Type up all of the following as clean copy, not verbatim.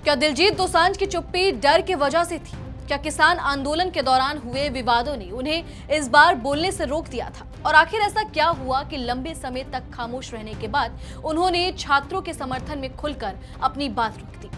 क्या दिलजीत दोसांझ की चुप्पी डर की वजह से थी? क्या किसान आंदोलन के दौरान हुए विवादों ने उन्हें इस बार बोलने से रोक दिया था? और आखिर ऐसा क्या हुआ कि लंबे समय तक खामोश रहने के बाद उन्होंने छात्रों के समर्थन में खुलकर अपनी बात रख दी?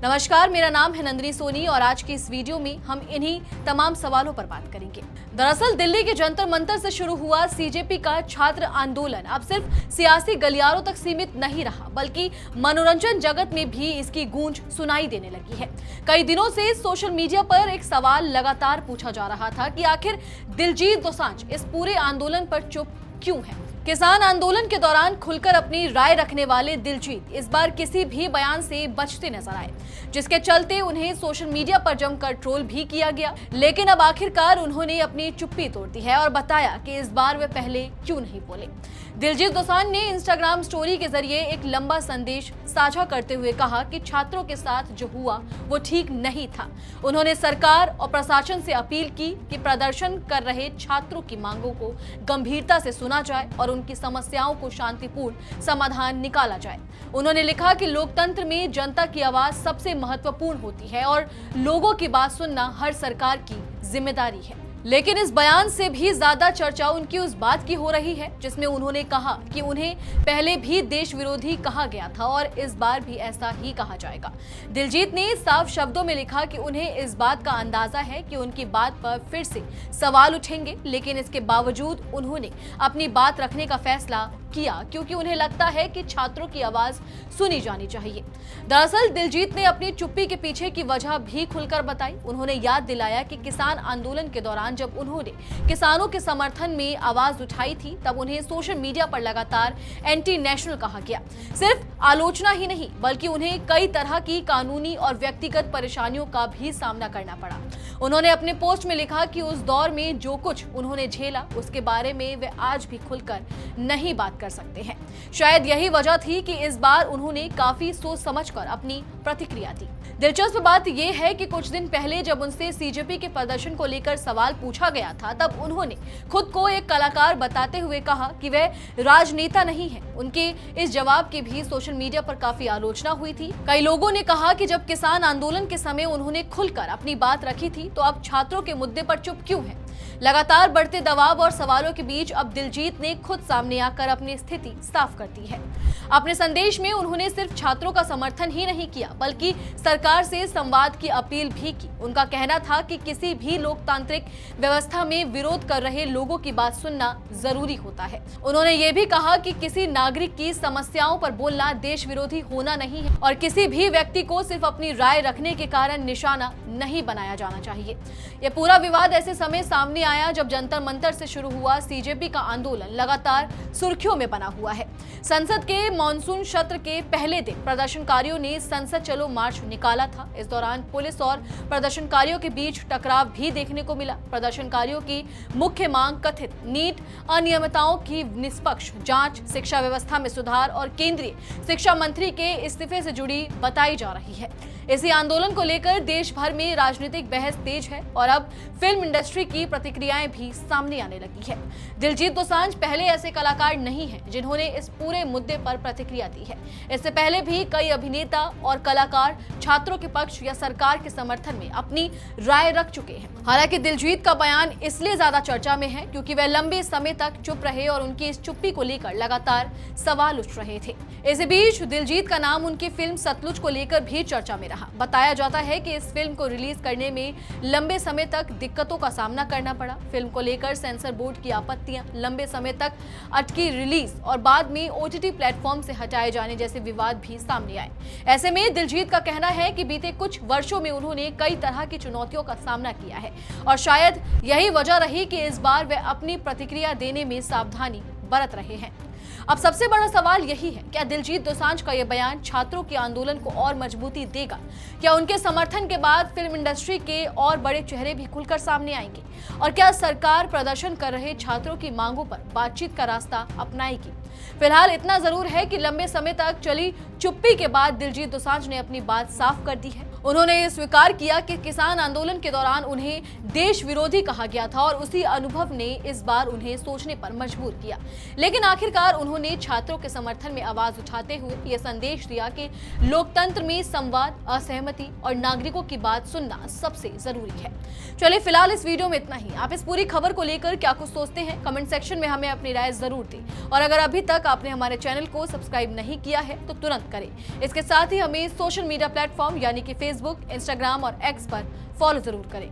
नमस्कार, मेरा नाम है नंदिनी सोनी और आज की इस वीडियो में हम इन्हीं तमाम सवालों पर बात करेंगे। दरअसल दिल्ली के जंतर मंतर से शुरू हुआ सीजेपी का छात्र आंदोलन अब सिर्फ सियासी गलियारों तक सीमित नहीं रहा, बल्कि मनोरंजन जगत में भी इसकी गूंज सुनाई देने लगी है। कई दिनों से सोशल मीडिया पर एक सवाल लगातार पूछा जा रहा था कि आखिर दिलजीत दोसांझ इस पूरे आंदोलन पर चुप क्यों है? किसान आंदोलन के दौरान खुलकर अपनी राय रखने वाले दिलजीत इस बार किसी भी बयान से बचते नजर आए, जिसके चलते उन्हें सोशल मीडिया पर जमकर ट्रोल भी किया गया। लेकिन अब आखिरकार उन्होंने अपनी चुप्पी तोड़ दी है और बताया कि इस बार वे पहले क्यों नहीं बोले। दिलजीत दोसांझ ने इंस्टाग्राम स्टोरी के जरिए एक लंबा संदेश साझा करते हुए कहा कि छात्रों के साथ जो हुआ वो ठीक नहीं था। उन्होंने सरकार और प्रशासन से अपील की कि प्रदर्शन कर रहे छात्रों की मांगों को गंभीरता से सुना जाए और उनकी समस्याओं को शांतिपूर्ण समाधान निकाला जाए। उन्होंने लिखा कि लोकतंत्र में जनता की आवाज सबसे महत्वपूर्ण होती है और लोगों की बात सुनना हर सरकार की जिम्मेदारी है। लेकिन इस बयान से भी ज्यादा चर्चा उनकी उस बात की हो रही है जिसमें उन्होंने कहा कि उन्हें पहले भी देश विरोधी कहा गया था और इस बार भी ऐसा ही कहा जाएगा। दिलजीत ने साफ शब्दों में लिखा कि उन्हें इस बात का अंदाजा है कि उनकी बात पर फिर से सवाल उठेंगे, लेकिन इसके बावजूद उन्होंने अपनी बात रखने का फैसला किया क्योंकि उन्हें लगता है कि छात्रों की आवाज सुनी जानी चाहिए। दरअसल दिलजीत ने अपनी चुप्पी के पीछे की वजह भी खुलकर बताई। उन्होंने याद दिलाया कि किसान आंदोलन के दौरान जब उन्होंने किसानों के समर्थन में आवाज उठाई थी तब उन्हें सोशल मीडिया पर लगातार एंटी नेशनल कहा गया। सिर्फ आलोचना ही नहीं बल्कि उन्हें कई तरह की कानूनी और व्यक्तिगत परेशानियों का भी सामना करना पड़ा। उन्होंने अपने पोस्ट में लिखा कि उस दौर में जो कुछ उन्होंने झेला उसके बारे में वे आज भी खुलकर नहीं बात कर सकते हैं। शायद यही वजह थी कि इस बार उन्होंने काफी सोच समझकर अपनी प्रतिक्रिया दी। दिलचस्प बात यह है कि कुछ दिन पहले जब उनसे सीजेपी के प्रदर्शन को लेकर सवाल पूछा गया था तब उन्होंने खुद को एक कलाकार बताते हुए कहा कि वे राजनेता नहीं हैं। उनके इस जवाब की भी सोशल मीडिया पर काफी आलोचना हुई थी। कई लोगों ने कहा कि जब किसान आंदोलन के समय उन्होंने खुलकर अपनी बात रखी थी तो अब छात्रों के मुद्दे पर चुप क्यों है? लगातार बढ़ते दबाव और सवालों के बीच अब दिलजीत ने खुद सामने आकर अपनी स्थिति साफ कर दी है। अपने संदेश में उन्होंने सिर्फ छात्रों का समर्थन ही नहीं किया बल्कि सरकार से संवाद की अपील भी की। उनका कहना था कि किसी भी लोकतांत्रिक व्यवस्था में विरोध कर रहे लोगों की बात सुनना जरूरी होता है। उन्होंने ये भी कहा कि किसी नागरिक की समस्याओं पर बोलना देश विरोधी होना नहीं है और किसी भी व्यक्ति को सिर्फ अपनी राय रखने के कारण निशाना नहीं बनाया जाना चाहिए। यह पूरा विवाद ऐसे समय सामने आया जब जंतर मंतर से शुरू हुआ सीजेपी का आंदोलन लगातार सुर्खियों में बना हुआ है। संसद के मॉनसून सत्र के पहले दिन प्रदर्शनकारियों ने संसद चलो मार्च निकाला था। इस दौरान पुलिस और प्रदर्शनकारियों के बीच टकराव भी देखने को मिला। प्रदर्शनकारियों की मुख्य मांग कथित नीट अनियमितताओं की निष्पक्ष जांच, शिक्षा व्यवस्था में सुधार और केंद्रीय शिक्षा मंत्री के इस्तीफे से जुड़ी बताई जा रही है। इसी आंदोलन को लेकर देश भर में राजनीतिक बहस तेज है और अब फिल्म इंडस्ट्री की प्रतिक्रियाएं भी सामने आने लगी है। दिलजीत दोसांझ पहले ऐसे कलाकार नहीं हैं जिन्होंने इस पूरे मुद्दे पर प्रतिक्रिया दी है। इससे पहले भी कई अभिनेता और कलाकार छात्रों के पक्ष या सरकार के समर्थन में अपनी राय रख चुके हैं। हालांकि दिलजीत का बयान इसलिए ज्यादा चर्चा में है क्योंकि वह लंबे समय तक चुप रहे और उनकी इस चुप्पी को लेकर लगातार सवाल उठ रहे थे। इसी बीच दिलजीत का नाम उनकी फिल्म सतलुज को लेकर भी चर्चा में रहा। बताया जाता है कि इस फिल्म को रिलीज करने में लंबे समय तक दिक्कतों का सामना करना पड़ा। फिल्म को लेकर सेंसर बोर्ड की आपत्तियां, लंबे समय तक अटकी रिलीज और बाद में ओटीटी प्लेटफॉर्म से हटाए जाने जैसे विवाद भी सामने आए। ऐसे में दिलजीत का कहना है कि बीते कुछ वर्षों में उन्होंने कई तरह की चुनौतियों का सामना किया है और शायद यही वजह रही कि इस बार वे अपनी प्रतिक्रिया देने में सावधानी बरत रहे हैं। अब सबसे बड़ा सवाल यही है, क्या दिलजीत दोसांझ का यह बयान छात्रों के आंदोलन को और मजबूती देगा? क्या उनके समर्थन के बाद फिल्म इंडस्ट्री के और बड़े चेहरे भी खुलकर सामने आएंगे? और क्या सरकार प्रदर्शन कर रहे छात्रों की मांगों पर बातचीत का रास्ता अपनाएगी? फिलहाल इतना जरूर है कि लंबे समय तक चली चुप्पी के बाद दिलजीत दोसांझ ने अपनी बात साफ कर दी है उन्होंने ये स्वीकार किया कि किसान आंदोलन के दौरान उन्हें देश विरोधी कहा गया था और उसी अनुभव ने इस बार उन्हें सोचने पर मजबूर किया। लेकिन आखिरकार उन्होंने छात्रों के समर्थन में आवाज उठाते हुए यह संदेश दिया कि लोकतंत्र में संवाद, असहमति और नागरिकों की बात सुनना सबसे जरूरी है। चलिए फिलहाल इस वीडियो में इतना ही। आप इस पूरी खबर को लेकर क्या कुछ सोचते हैं, कमेंट सेक्शन में हमें अपनी राय जरूर दें। और अगर अभी तक आपने हमारे चैनल को सब्सक्राइब नहीं किया है तो तुरंत करें। इसके साथ ही हमें सोशल मीडिया प्लेटफॉर्म यानी कि फेसबुक, इंस्टाग्राम और एक्स पर फॉलो जरूर करें।